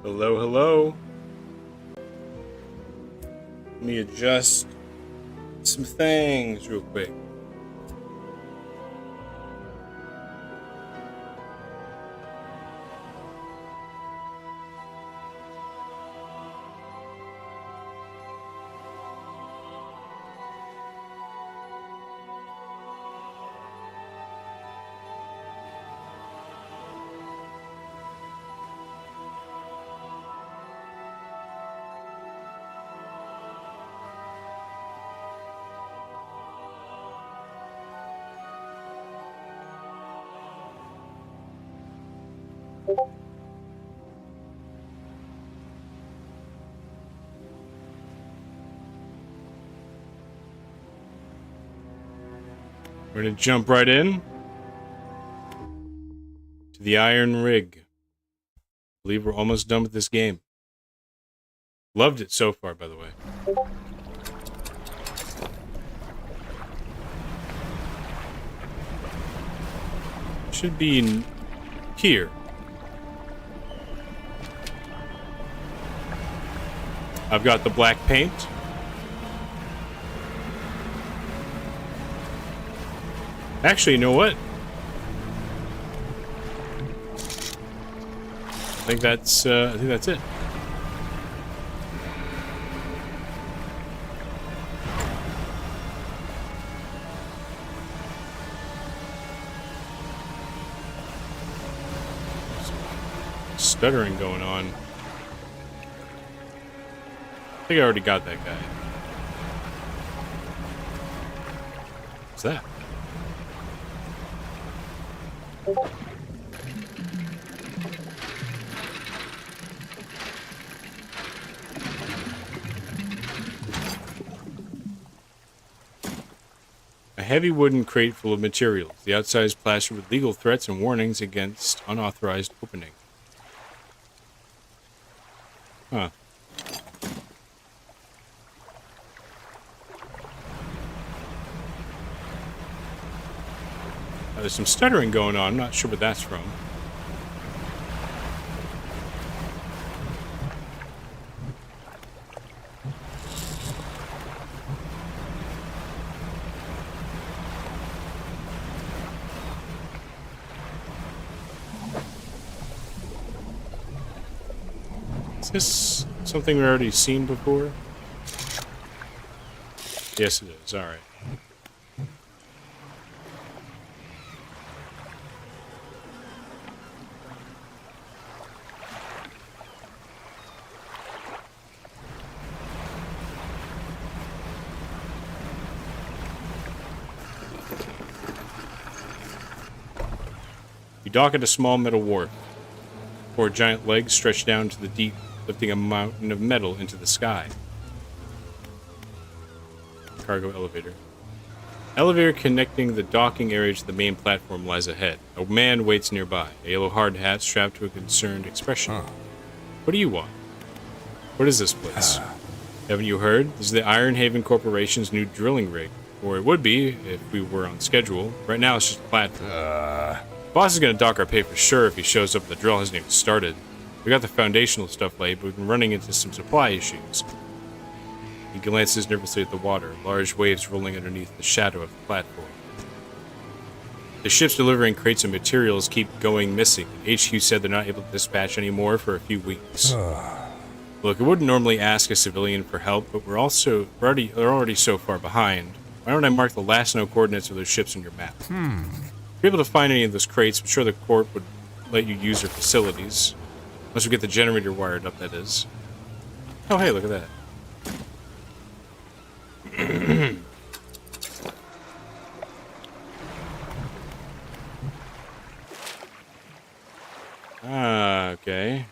Hello, hello. Let me adjust some things real quick. We're going to jump right in to the Iron Rig. I believe we're almost done with this game. Loved it so far, by the way. Should be in here. I've got the black paint. Actually, you know what? I think that's it. Stuttering going on. I think I already got that guy. What's that? A heavy wooden crate full of materials. The outside is plastered with legal threats and warnings against unauthorized opening. Huh. There's some stuttering going on. I'm not sure what that's from. Is this something we've already seen before? Yes, it is. All right. You dock at a small metal wharf. Four giant legs stretch down to the deep, lifting a mountain of metal into the sky. Cargo elevator. Elevator connecting the docking area to the main platform lies ahead. A man waits nearby, a yellow hard hat strapped to a concerned expression. What do you want? What is this place? Haven't you heard? This is the Iron Haven Corporation's new drilling rig. Or it would be, if we were on schedule. Right now, it's just a platform. Boss is going to dock our pay for sure if he shows up and the drill hasn't even started. We got the foundational stuff laid, but we've been running into some supply issues. He glances nervously at the water, large waves rolling underneath the shadow of the platform. The ships delivering crates of materials keep going missing. HQ said they're not able to dispatch anymore for a few weeks. Look, I wouldn't normally ask a civilian for help, but we're already so far behind. Why don't I mark the last known coordinates of those ships on your map? If you're able to find any of those crates, I'm sure the Corp would let you use their facilities. Once we get the generator wired up, that is. Oh, hey, look at that. Okay.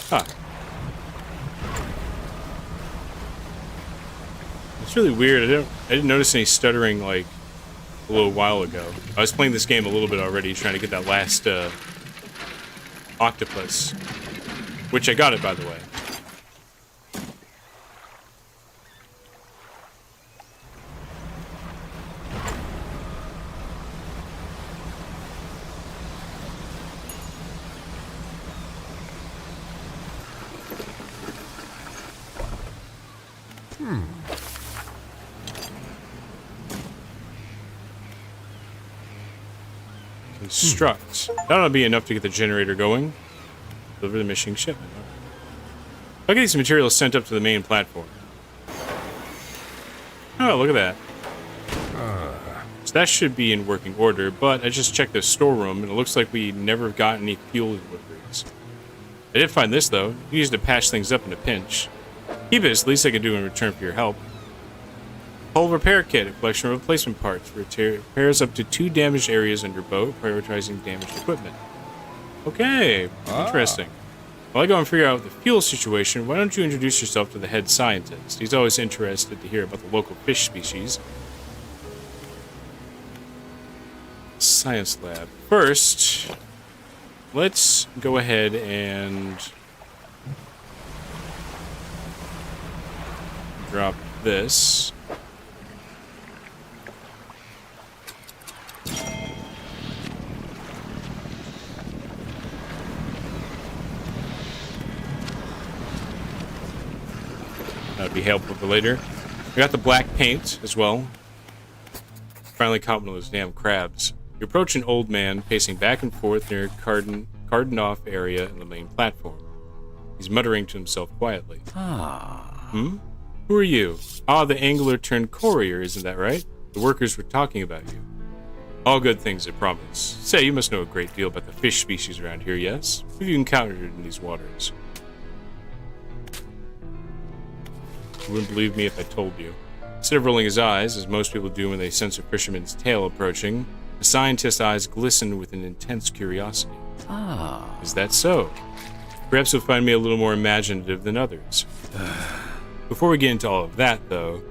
Huh. It's really weird. I didn't notice any stuttering like a little while ago. I was playing this game a little bit already, trying to get that last octopus, which I got it, by the way. Construct. That'll be enough to get the generator going. Deliver the missing shipment. I'll get these materials sent up to the main platform. Oh, look at that. So that should be in working order, but I just checked the storeroom, and it looks like we never got any fuel deliveries. I did find this, though. You used to patch things up in a pinch. Keep it, it's the least I can do in return for your help. Hull repair kit, a collection of replacement parts. Repairs up to 2 damaged areas on your boat, prioritizing damaged equipment. Okay, interesting. While I go and figure out the fuel situation, why don't you introduce yourself to the head scientist? He's always interested to hear about the local fish species. Science lab. First, let's go ahead and drop this. That'd be helpful for later. I got the black paint as well. Finally caught one of those damn crabs. You approach an old man pacing back and forth near a cordoned off area in the main platform. He's muttering to himself quietly. Who are you? Ah, the angler turned courier, isn't that right? The workers were talking about you. All good things, I promise. Say, you must know a great deal about the fish species around here, yes? What have you encountered in these waters? You wouldn't believe me if I told you. Instead of rolling his eyes, as most people do when they sense a fisherman's tail approaching, the scientist's eyes glisten with an intense curiosity. Is that so? Perhaps you'll find me a little more imaginative than others. Before we get into all of that, though,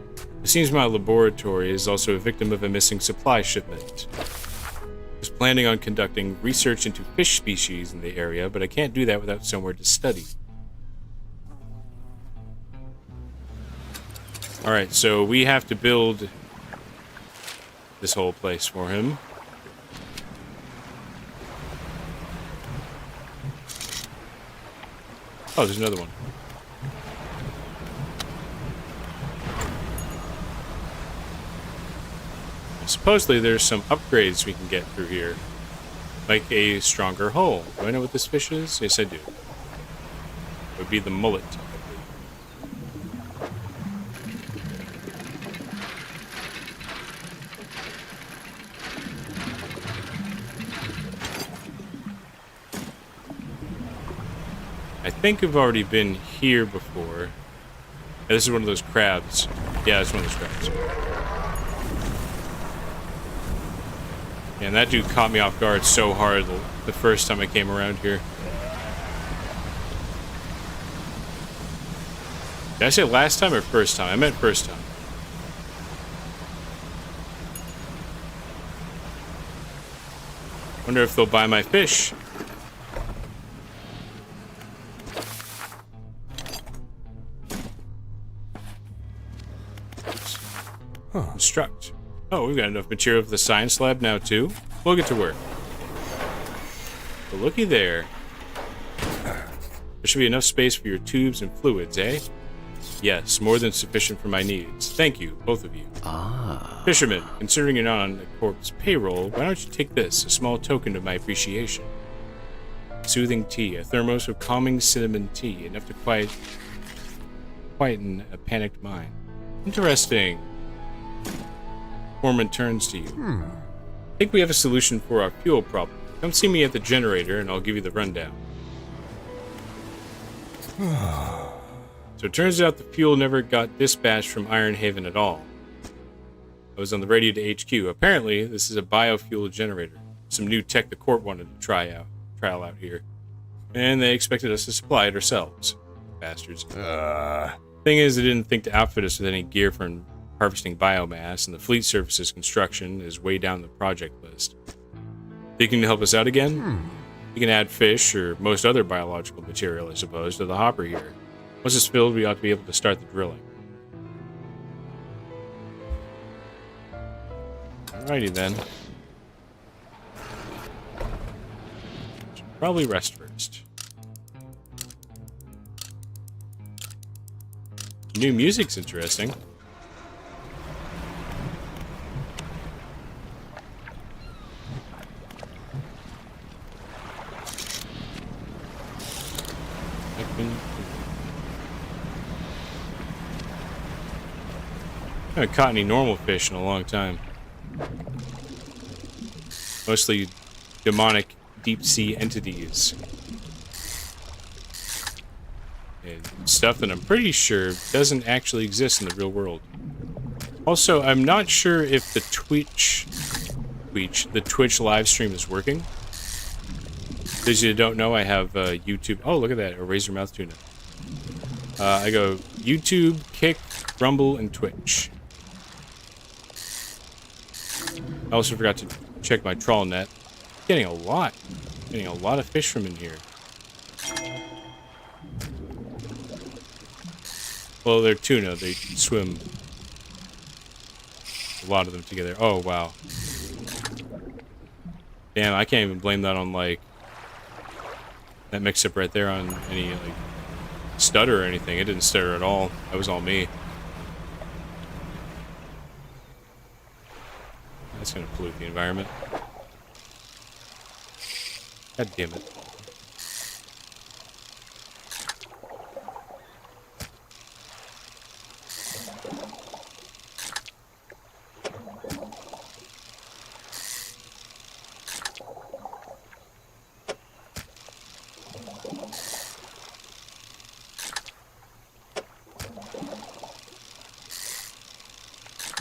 it seems my laboratory is also a victim of a missing supply shipment. I was planning on conducting research into fish species in the area, but I can't do that without somewhere to study. Alright, so we have to build this whole place for him. Oh, there's another one. Supposedly there's some upgrades we can get through here. Like a stronger hull. Do I know what this fish is? Yes, I do. It would be the mullet. I think I've already been here before. Yeah, this is one of those crabs. Yeah, it's one of those crabs. Yeah, and that dude caught me off guard so hard the first time I came around here. Did I say last time or first time? I meant first time. Wonder if they'll buy my fish. Construct. Oh, we've got enough material for the science lab now, too. We'll get to work. But looky there. There should be enough space for your tubes and fluids, eh? Yes, more than sufficient for my needs. Thank you, both of you. Fisherman, considering you're not on the Corp's payroll, why don't you take this, a small token of my appreciation? Soothing tea, a thermos of calming cinnamon tea, enough to quieten a panicked mind. Interesting. Foreman turns to you. I think we have a solution for our fuel problem. Come see me at the generator and I'll give you the rundown. So it turns out the fuel never got dispatched from Iron Haven at all. I was on the radio to HQ. Apparently, this is a biofuel generator. Some new tech the Corp wanted to trial out here. And they expected us to supply it ourselves. Bastards. Thing is, they didn't think to outfit us with any gear for harvesting biomass, and the fleet services construction is way down the project list. Thinking to help us out again? You can add fish, or most other biological material, I suppose, to the hopper here. Once it's filled, we ought to be able to start the drilling. Alrighty then. Should probably rest first. New music's interesting. I haven't caught any normal fish in a long time. Mostly demonic deep-sea entities. And stuff that I'm pretty sure doesn't actually exist in the real world. Also, I'm not sure if the Twitch live stream is working. Those of you that don't know, I have YouTube. Oh, look at that, a razor-mouth tuna. I go YouTube, Kick, Rumble, and Twitch. I also forgot to check my trawl net. Getting a lot of fish from in here. Well, they're tuna. They swim. A lot of them together. Oh, wow. Damn, I can't even blame that on, like, that mix-up right there on any, like, stutter or anything. It didn't stutter at all. That was all me. That's gonna pollute the environment. God damn it.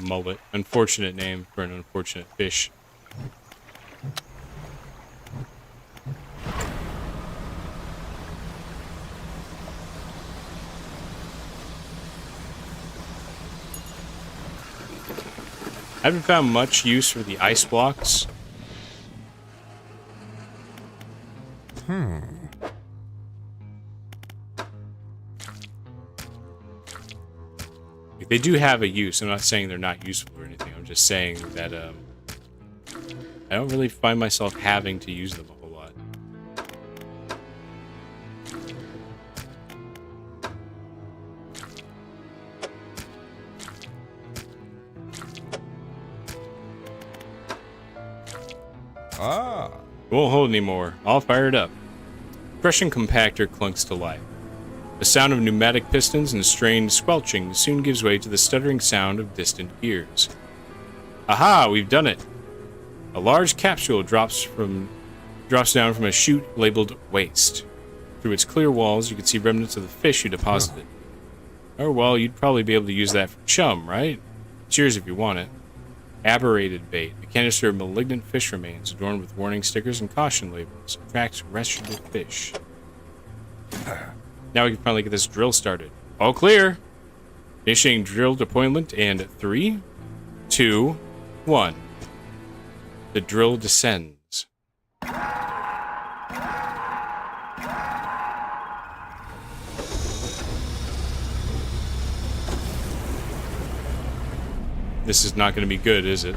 Mullet. Unfortunate name for an unfortunate fish. I haven't found much use for the ice blocks. They do have a use. I'm not saying they're not useful or anything. I'm just saying that I don't really find myself having to use them a whole lot. Won't hold anymore. I'll fire it up. Crushing compactor clunks to life. The sound of pneumatic pistons and strained squelching soon gives way to the stuttering sound of distant gears. Aha! We've done it! A large capsule drops down from a chute labeled Waste. Through its clear walls, you can see remnants of the fish you deposited. Oh, well, you'd probably be able to use that for chum, right? It's yours if you want it. Aberrated bait. A canister of malignant fish remains adorned with warning stickers and caution labels. Attracts rescuable fish. Now we can finally get this drill started. All clear! Initiating drill deployment and 3, 2, 1. The drill descends. This is not going to be good, is it?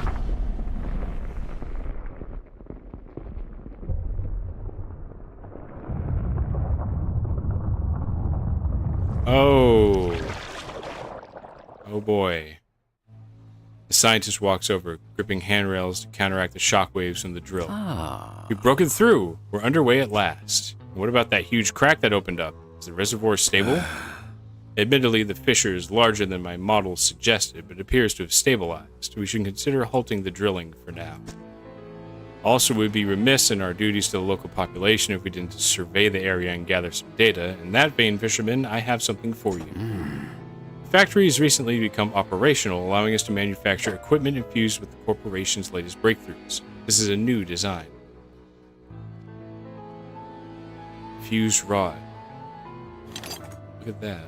Oh. Oh boy. The scientist walks over, gripping handrails to counteract the shockwaves from the drill. We've broken through. We're underway at last. What about that huge crack that opened up? Is the reservoir stable? Admittedly, the fissure is larger than my model suggested, but appears to have stabilized. We should consider halting the drilling for now. Also, we'd be remiss in our duties to the local population if we didn't survey the area and gather some data. In that vein, fisherman, I have something for you. The factory has recently become operational, allowing us to manufacture equipment infused with the corporation's latest breakthroughs. This is a new design. Fused rod. Look at that.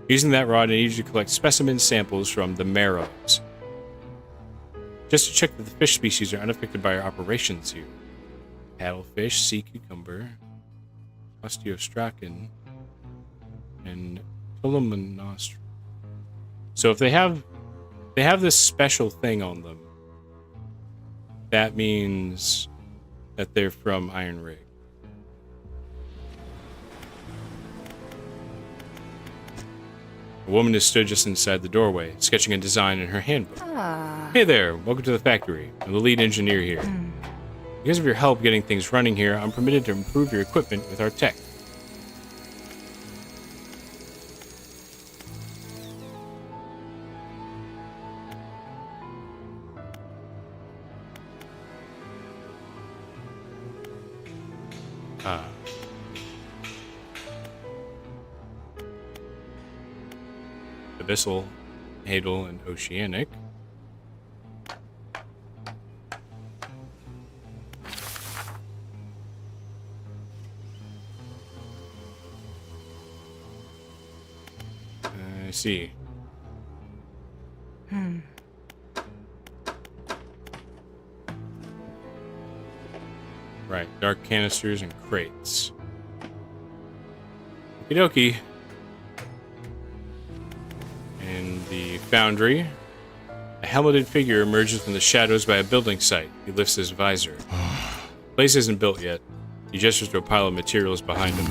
Using that rod, I need you to collect specimen samples from the marrows. Just to check that the fish species are unaffected by our operations here. Paddlefish, sea cucumber, osteostrachan, and Philomonostrum. So if they have this special thing on them, that means that they're from Iron Rig. A woman has stood just inside the doorway, sketching a design in her handbook. Hey there, welcome to the factory. I'm the lead engineer here. Because of your help getting things running here, I'm permitted to improve your equipment with our tech. Abyssal, Hadal, and Oceanic. I see. Right, dark canisters and crates. Okie dokie. In the foundry, a helmeted figure emerges from the shadows by a building site. He lifts his visor. The place isn't built yet. He gestures to a pile of materials behind him.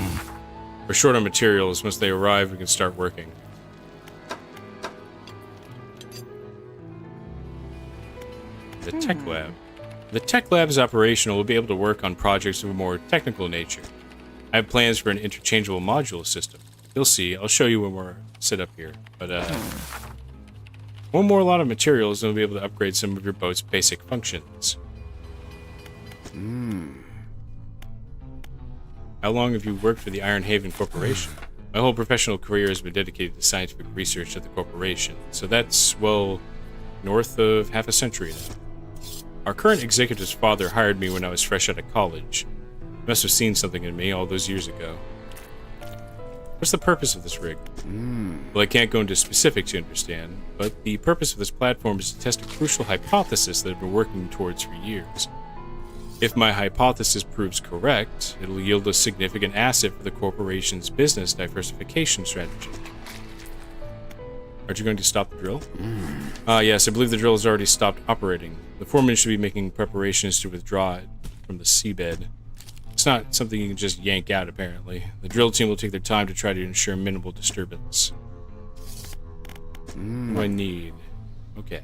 We're short on materials. Once they arrive, we can start working. The tech lab. The tech lab is operational. We'll be able to work on projects of a more technical nature. I have plans for an interchangeable module system. You'll see. I'll show you when we're set up here. But, one more lot of materials and we'll be able to upgrade some of your boat's basic functions. How long have you worked for the Iron Haven Corporation? My whole professional career has been dedicated to scientific research at the corporation. So that's, well, north of half a century now. Our current executive's father hired me when I was fresh out of college. He must have seen something in me all those years ago. What's the purpose of this rig? Well, I can't go into specifics, you understand, but the purpose of this platform is to test a crucial hypothesis that I've been working towards for years. If my hypothesis proves correct, it'll yield a significant asset for the corporation's business diversification strategy. Aren't you going to stop the drill? Yes, I believe the drill has already stopped operating. The foreman should be making preparations to withdraw it from the seabed. It's not something you can just yank out, apparently. The drill team will take their time to try to ensure minimal disturbance. What do I need? Okay.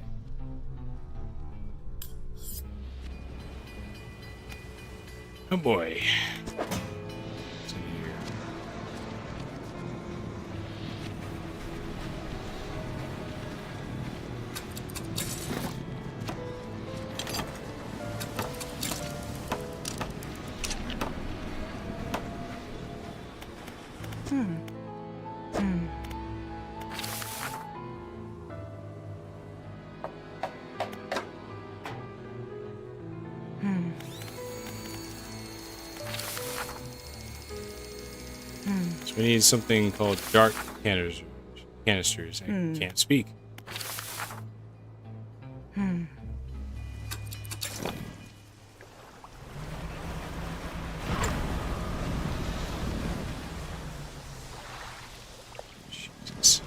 Oh boy. What's in here? So we need something called dark canisters. I can't speak. Jesus.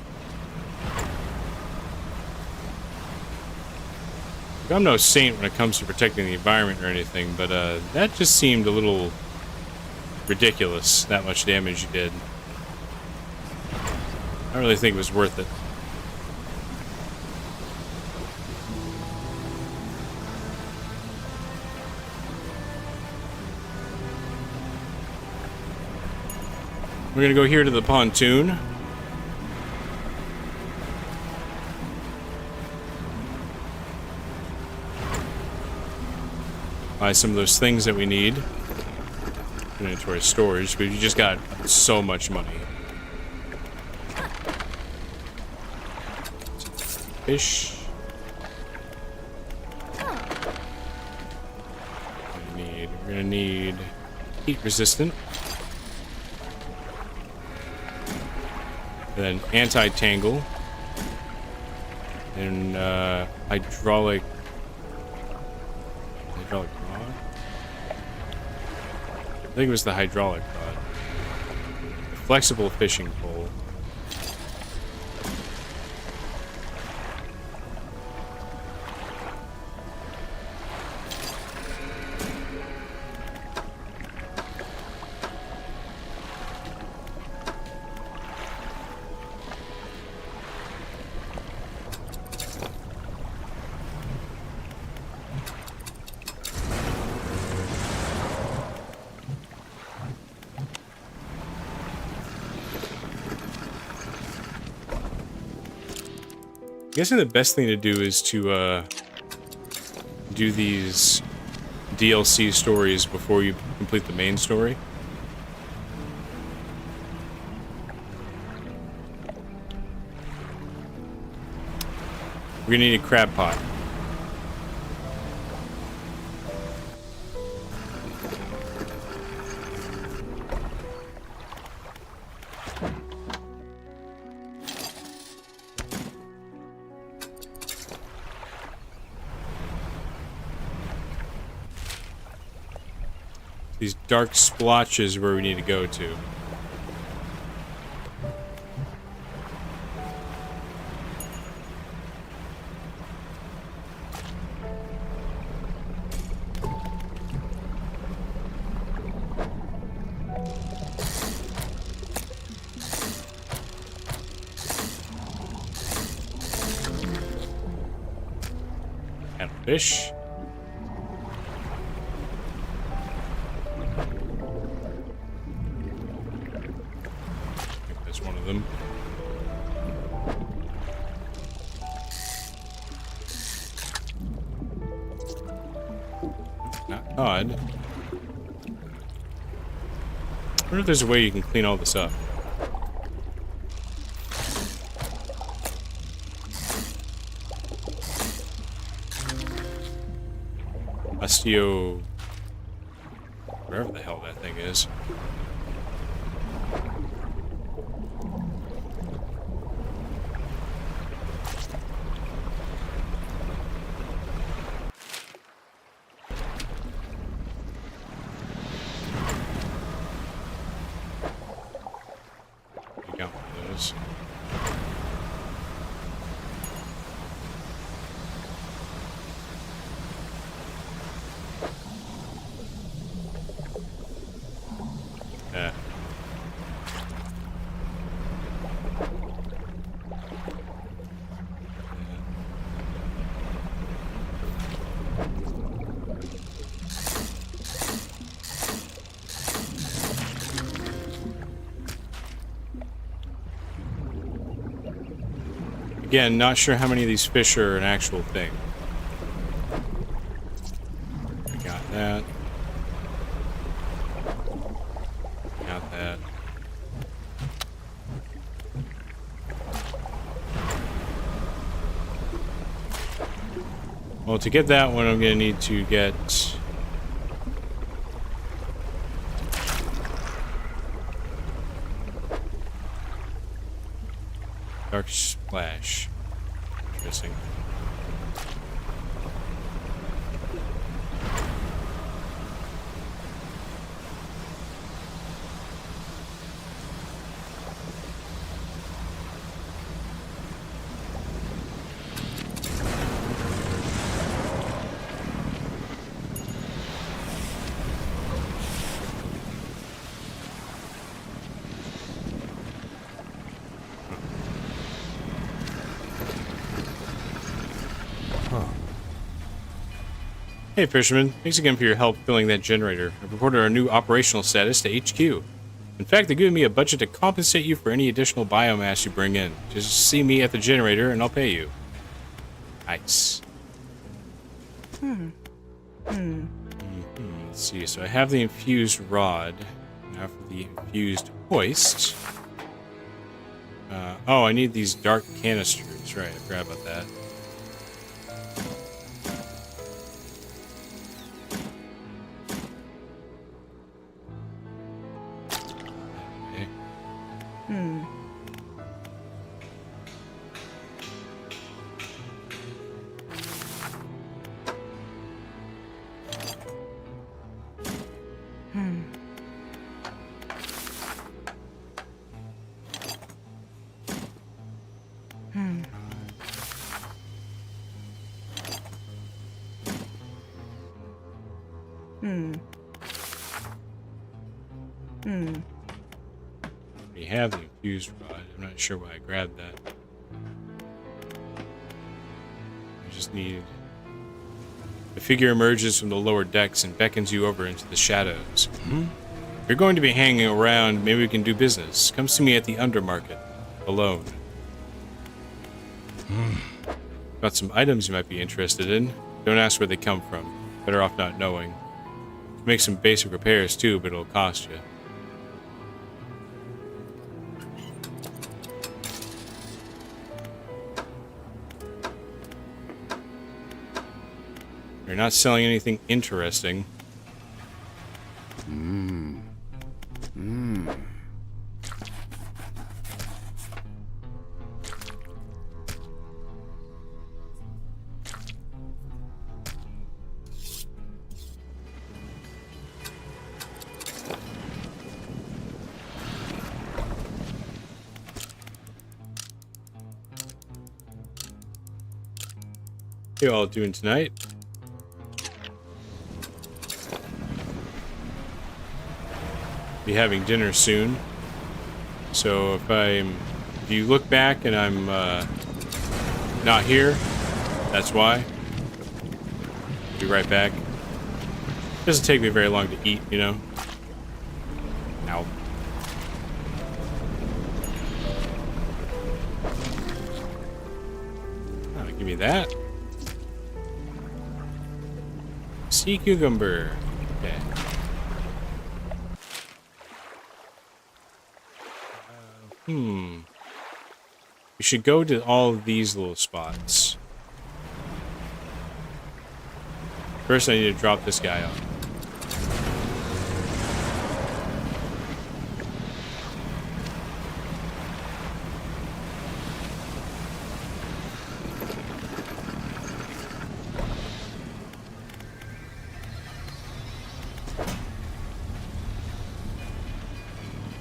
I'm no saint when it comes to protecting the environment or anything, but that just seemed a little ridiculous, that much damage you did. I don't really think it was worth it. We're gonna go here to the pontoon. Buy some of those things that we need. Put it into our storage, but you just got so much money. Fish. We're gonna need heat resistant. And then anti-tangle. And hydraulic rod. I think it was the hydraulic rod. The flexible fishing pole. I'm guessing the best thing to do is to do these DLC stories before you complete the main story. We're gonna need a crab pot. These dark splotches where we need to go to. And fish. Odd. I wonder if there's a way you can clean all this up. Osteo... wherever the hell that thing is. Again, not sure how many of these fish are an actual thing. We got that. Got that. Well, to get that one, I'm going to need to get... Dark Splash. Interesting. Hey, Fisherman. Thanks again for your help filling that generator. I've reported our new operational status to HQ. In fact, they're giving me a budget to compensate you for any additional biomass you bring in. Just see me at the generator and I'll pay you. Nice. Let's see. So I have the infused rod. Now for the infused hoist. Oh, I need these dark canisters. Right, I forgot about that. We have the infused rod. I'm not sure why I grabbed that. I just need... The figure emerges from the lower decks and beckons you over into the shadows. If you're going to be hanging around, maybe we can do business. Come see me at the Undermarket. Alone. Got some items you might be interested in. Don't ask where they come from. Better off not knowing. Make some basic repairs too, but it'll cost you. You're not selling anything interesting. What are you all doing tonight? Be having dinner soon. So if you look back and I'm not here, that's why. Be right back. Doesn't take me very long to eat, you know. Ow. Oh, give me that. Sea cucumber. Okay. We should go to all of these little spots. First, I need to drop this guy off.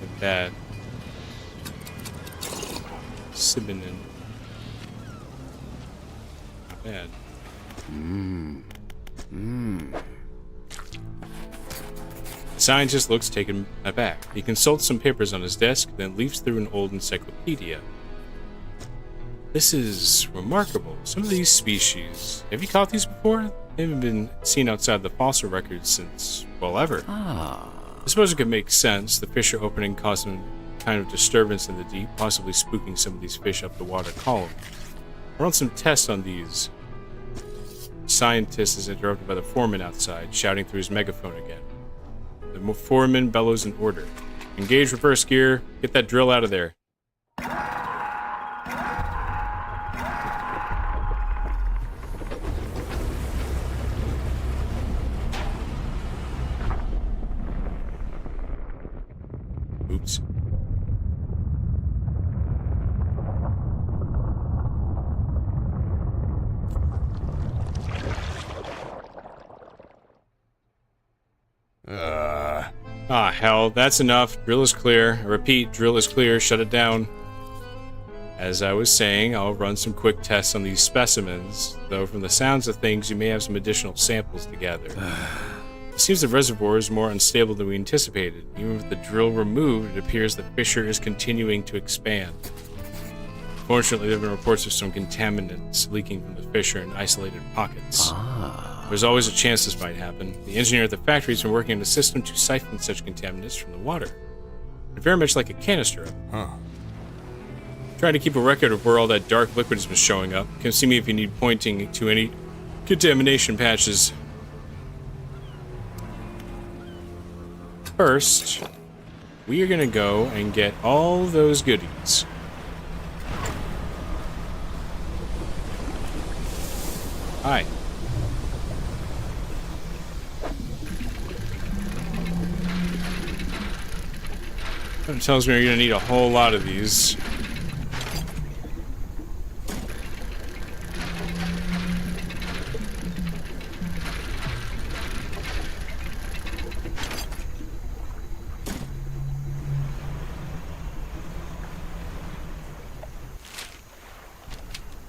Like that. Sibinin. Not bad. The scientist looks taken aback. He consults some papers on his desk, then leafs through an old encyclopedia. This is remarkable. Some of these species... Have you caught these before? They haven't been seen outside the fossil records since, well, ever. I suppose it could make sense. The fissure opening caused some kind of disturbance in the deep, possibly spooking some of these fish up the water column. Run some tests on these. The scientist is interrupted by the foreman outside, shouting through his megaphone again. The foreman bellows an order. Engage reverse gear. Get that drill out of there. Oops. Ah, hell, that's enough. Drill is clear. I repeat, drill is clear. Shut it down. As I was saying, I'll run some quick tests on these specimens, though from the sounds of things, you may have some additional samples to gather. It seems the reservoir is more unstable than we anticipated. Even with the drill removed, it appears the fissure is continuing to expand. Fortunately, there have been reports of some contaminants leaking from the fissure in isolated pockets. There's always a chance this might happen. The engineer at the factory has been working on a system to siphon such contaminants from the water. Very much like a canister. Trying to keep a record of where all that dark liquid has been showing up. Come see me if you need pointing to any contamination patches. First, we are going to go and get all those goodies. Hi. It tells me you're going to need a whole lot of these.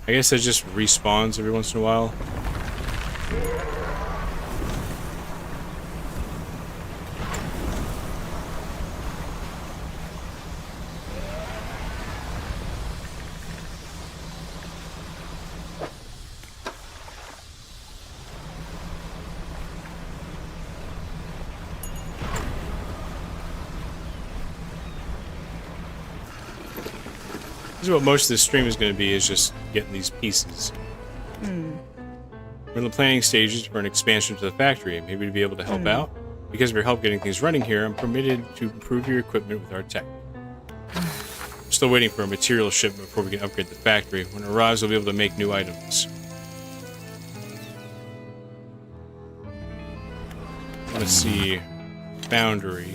I guess it just respawns every once in a while. This is what most of this stream is going to be, is just getting these pieces. We're in the planning stages for an expansion to the factory, maybe to be able to help out. Because of your help getting things running here, I'm permitted to improve your equipment with our tech. I'm still waiting for a material shipment before we can upgrade the factory. When it arrives, we'll be able to make new items. Let's see. Foundry.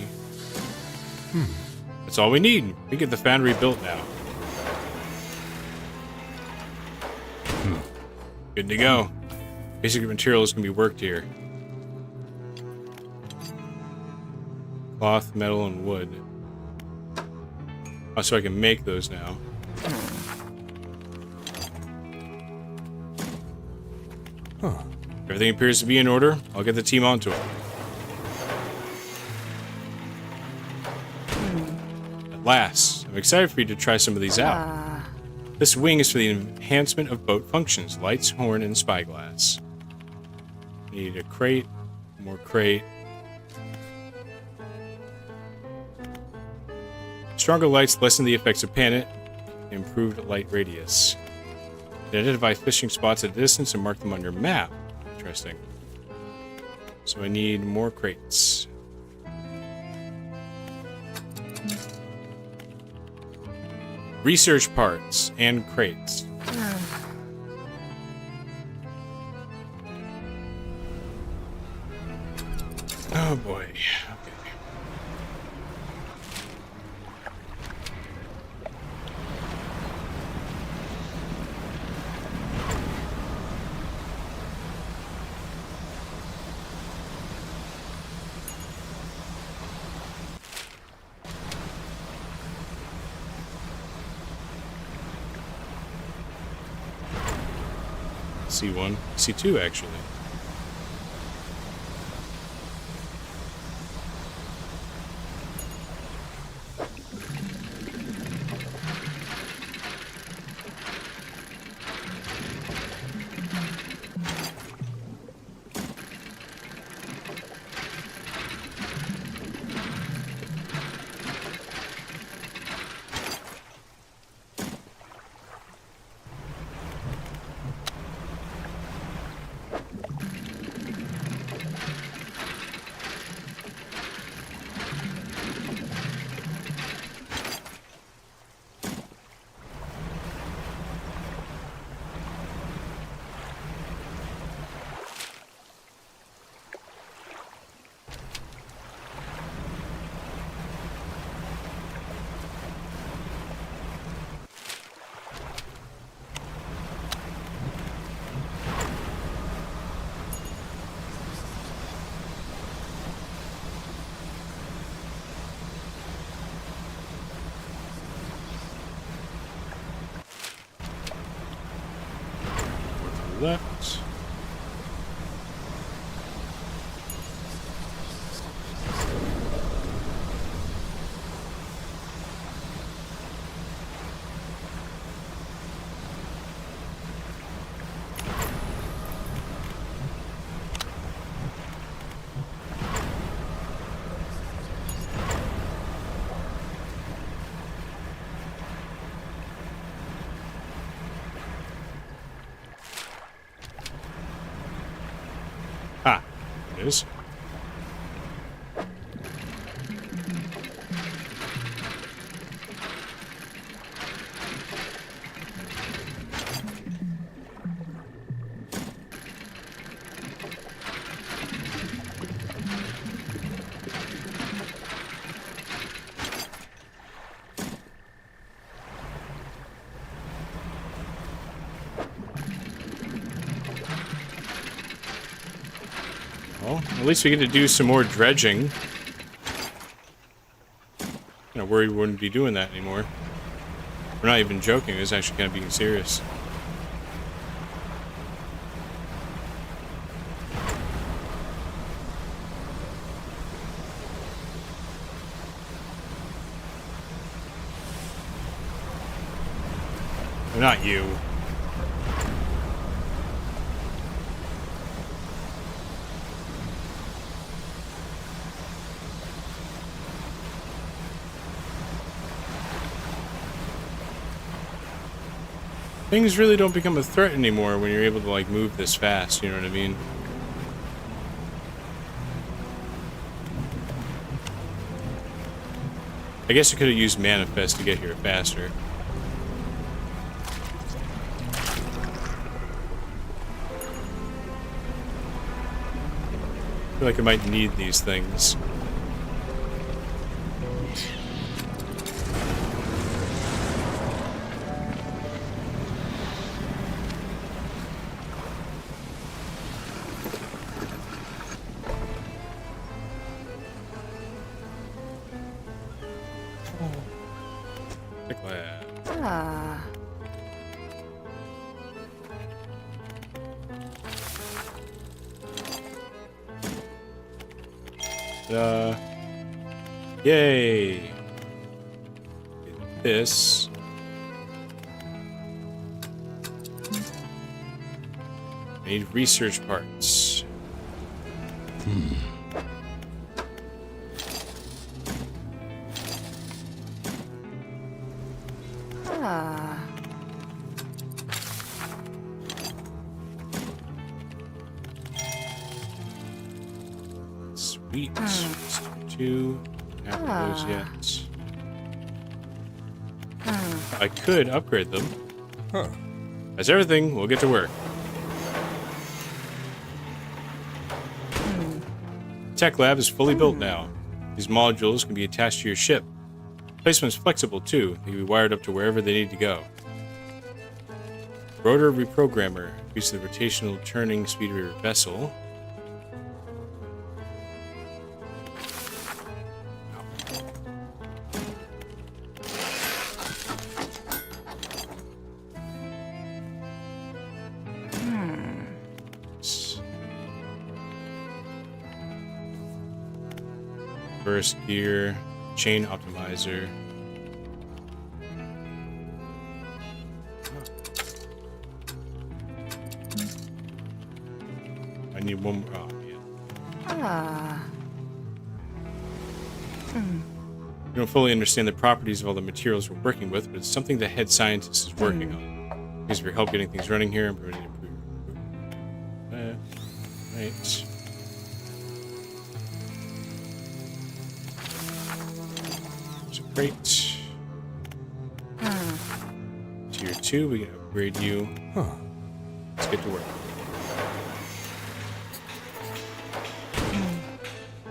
That's all we need. We get the foundry built now. Good to go. Basic materials can be worked here. Cloth, metal, and wood. Oh, so I can make those now. Everything appears to be in order. I'll get the team onto it. At last. I'm excited for you to try some of these out. This wing is for the enhancement of boat functions. Lights, horn, and spyglass. Need a crate. More crate. Stronger lights lessen the effects of panic. Improved light radius. Identify fishing spots at a distance and mark them on your map. Interesting. So I need more crates. Research parts and crates. Oh boy. Okay. C1, C2 actually. Left. Ah, there it is. Well, at least we get to do some more dredging. Kind of worried we wouldn't be doing that anymore. We're not even joking, it's actually kind of being serious. Not you. Things really don't become a threat anymore when you're able to, like, move this fast, you know what I mean? I guess I could have used Manifest to get here faster. I feel like I might need these things. Yay! Get this. I need research parts. Sweet. Two. Haven't those yet. I could upgrade them. Huh. That's everything. We'll get to work. Tech lab is fully built now. These modules can be attached to your ship. Placement's flexible too. They can be wired up to wherever they need to go. Rotor reprogrammer increases the rotational turning speed of your vessel. First gear, chain optimizer. I need one more. Oh, yeah. You don't fully understand the properties of all the materials we're working with, but it's something the head scientist is working on. Because of your help getting things running here and promoting improvement. Right. Great. Tier 2, we can upgrade you. Huh. Let's get to work.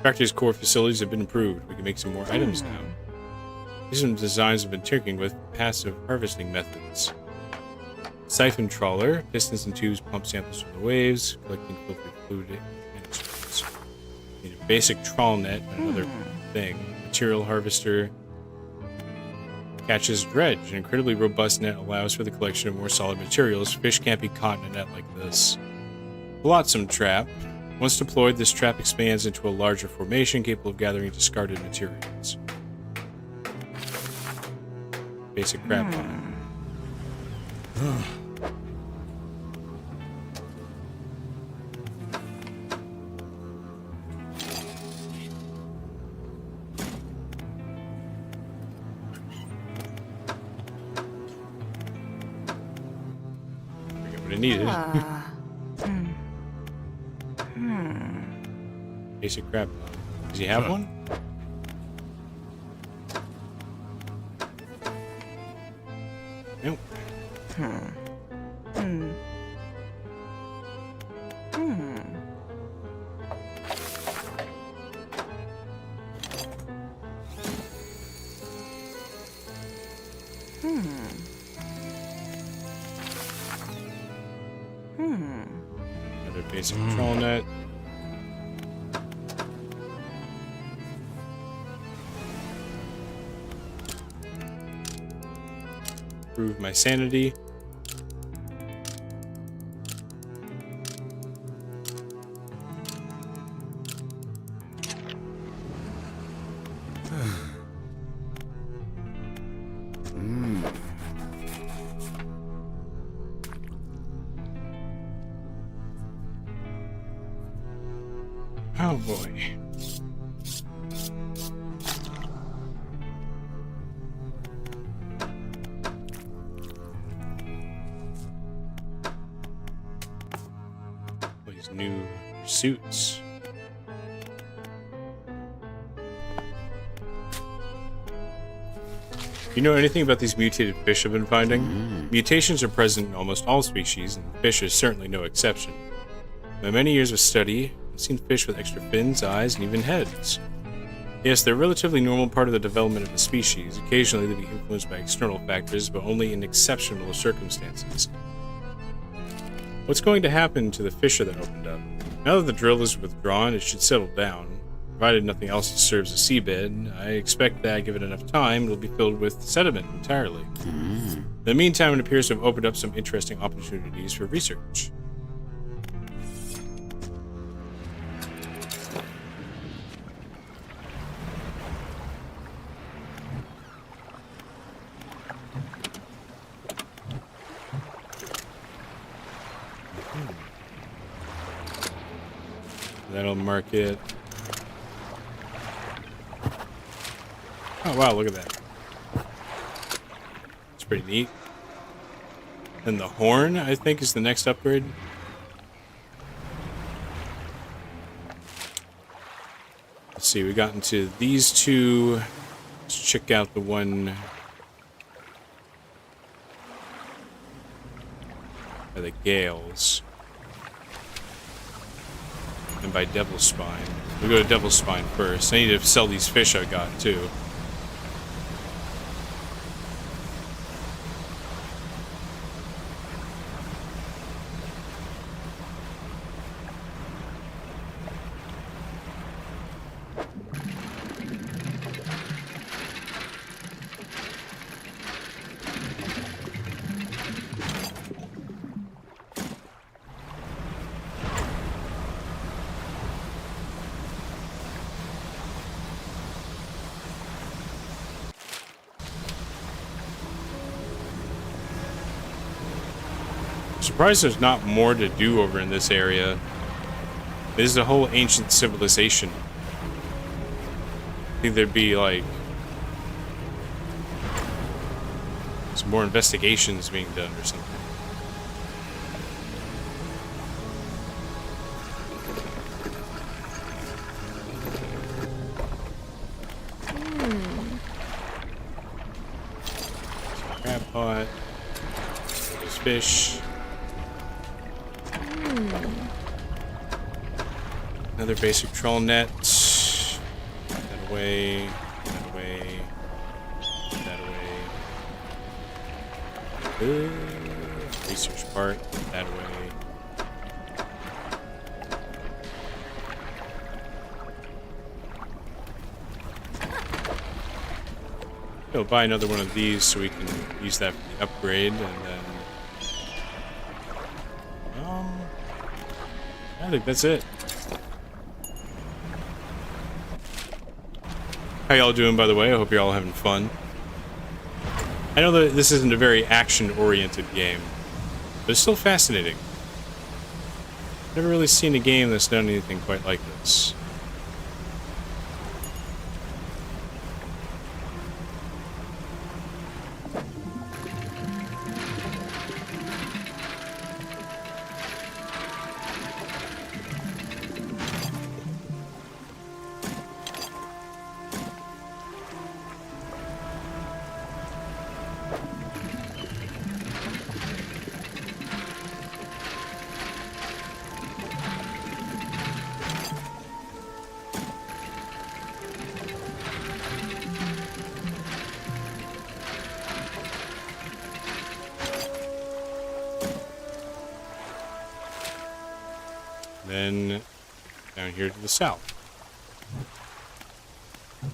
Factory's core facilities have been improved. We can make some more items now. These are some designs I've been tinkering with passive harvesting methods. Siphon trawler, pistons and tubes pump samples from the waves, collecting filtered fluid and instruments. Need a basic trawl net, another thing. Material harvester. Catches Dredge. An incredibly robust net allows for the collection of more solid materials. Fish can't be caught in a net like this. Flotsam trap. Once deployed, this trap expands into a larger formation capable of gathering discarded materials. Basic crab line. I needed. Basic crab pot. Does he have one? Nope. Another basic control net. Improve my sanity. Oh boy. These new pursuits. You know anything about these mutated fish I've been finding? Mutations are present in almost all species, and fish is certainly no exception. In my many years of study, I've seen fish with extra fins, eyes, and even heads. Yes, they're a relatively normal part of the development of the species. Occasionally they be influenced by external factors, but only in exceptional circumstances. What's going to happen to the fissure that opened up? Now that the drill is withdrawn, it should settle down. Provided nothing else serves as seabed, I expect that, given enough time, it'll be filled with sediment entirely. In the meantime, it appears to have opened up some interesting opportunities for research. That'll mark it. Oh wow, look at that. It's pretty neat. And the horn, I think, is the next upgrade. Let's see, we got into these two. Let's check out the one by the Gales. And by Devil's Spine. We'll go to Devil's Spine first. I need to sell these fish I got, too. Surprised there's not more to do over in this area. This is a whole ancient civilization. I think there'd be like some more investigations being done or something. Crab pot. There's fish. Another basic troll net. That away. That away. That away. Research part. That away. Go buy another one of these so we can use that for the upgrade, and then I think that's it. How y'all doing, by the way? I hope you're all having fun. I know that this isn't a very action-oriented game, but it's still fascinating. Never really seen a game that's done anything quite like this. Then down here to the south.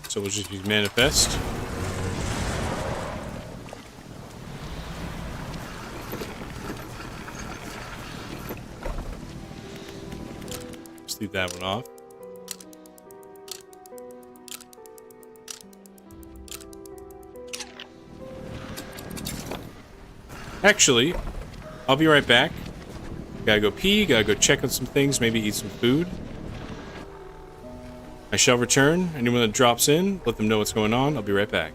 So we'll just use manifest. Just leave that one off. Actually, I'll be right back. Gotta go pee, gotta go check on some things, maybe eat some food. I shall return. Anyone that drops in, let them know what's going on. I'll be right back.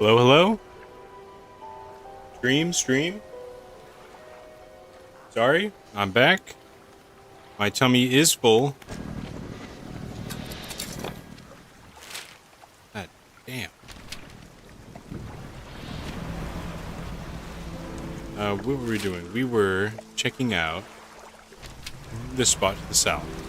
Hello, hello? Stream? Sorry, I'm back. My tummy is full. God damn. What were we doing? We were checking out this spot to the south.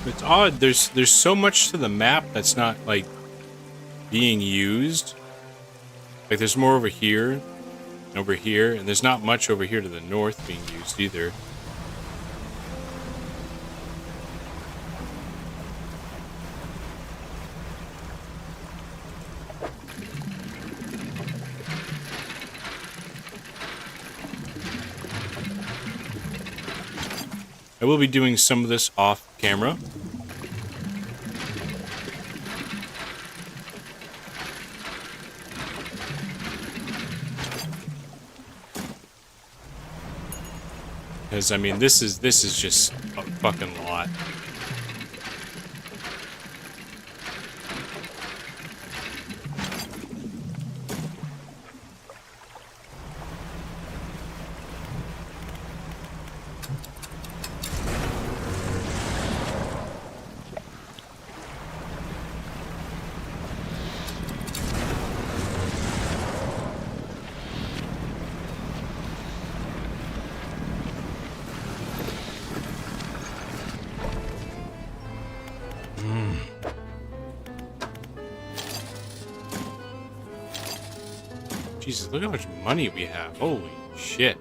It's odd. There's so much to the map that's not like being used. Like there's more over here and over here, and there's not much over here to the north being used either. I will be doing some of this off camera. Because I mean, this is just a fucking lot. Jesus, look how much money we have. Holy shit.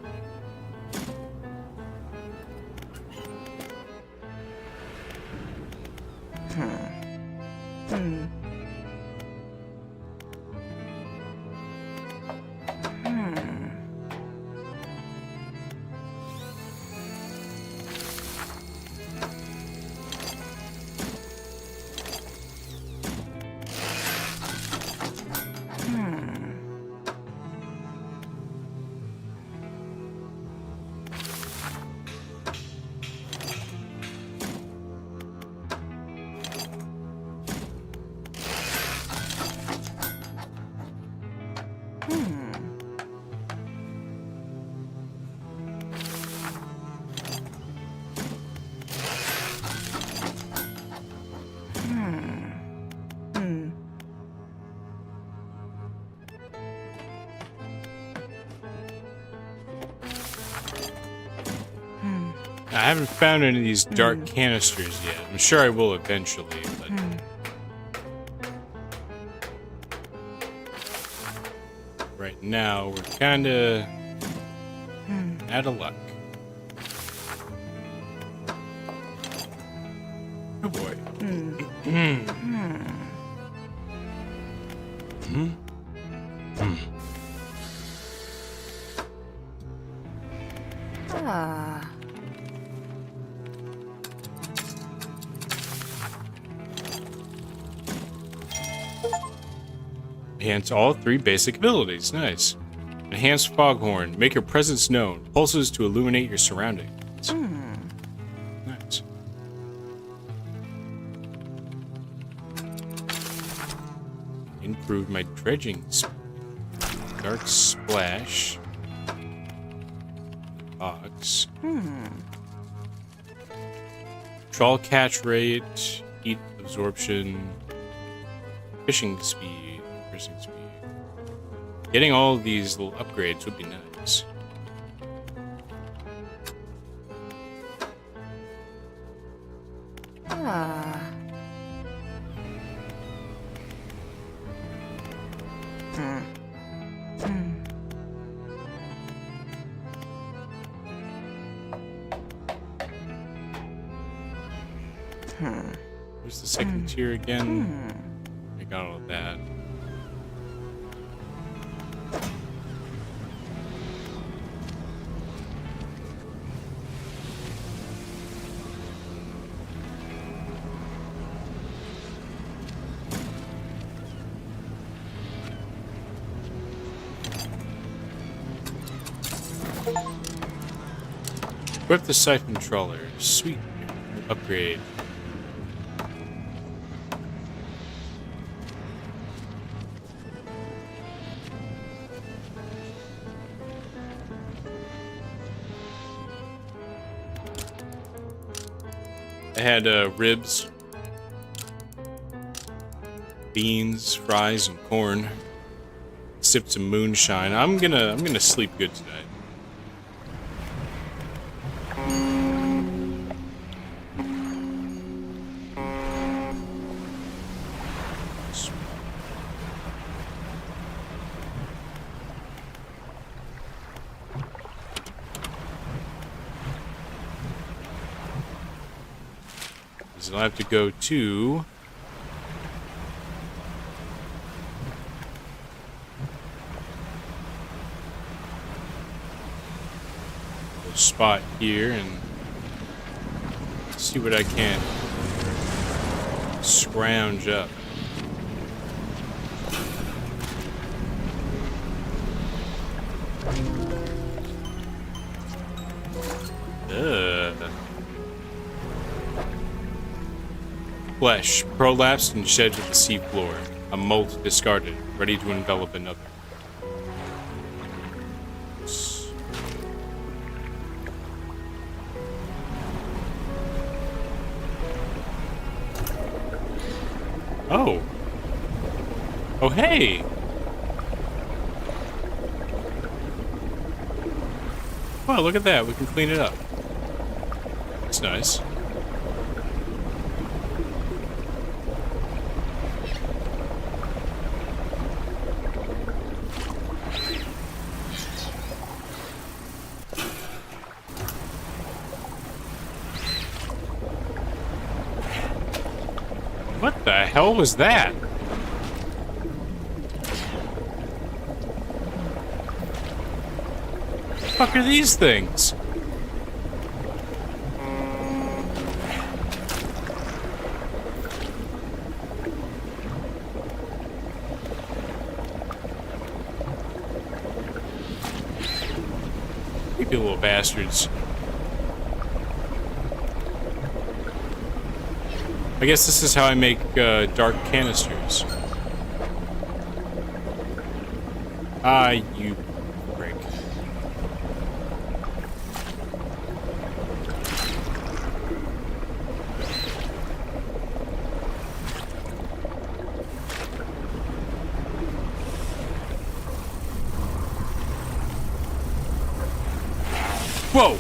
I haven't found any of these dark canisters yet. I'm sure I will eventually, but... Right now, we're kinda... out of luck. Oh boy. Enhance all 3 basic abilities. Nice. Enhanced foghorn. Make your presence known. Pulses to illuminate your surroundings. Nice. Improve my dredging speed. Dark splash. Box. Trawl catch rate. Heat absorption. Fishing speed. Speed. Getting all of these little upgrades would be nice. Where's the second tier again? I got all of that. Equip the siphon trawler. Sweet. Upgrade. I had ribs, beans, fries, and corn. Sipped some moonshine. I'm gonna sleep good tonight. I'll have to go to the spot here and see what I can scrounge up. Flesh, prolapsed and shed to the seafloor. A molt discarded, ready to envelop another. Oh. Oh, hey! Wow, look at that. We can clean it up. That's nice. What the hell was that? What the fuck are these things? Creepy little bastards. I guess this is how I make dark canisters. Ah, you prick. Whoa!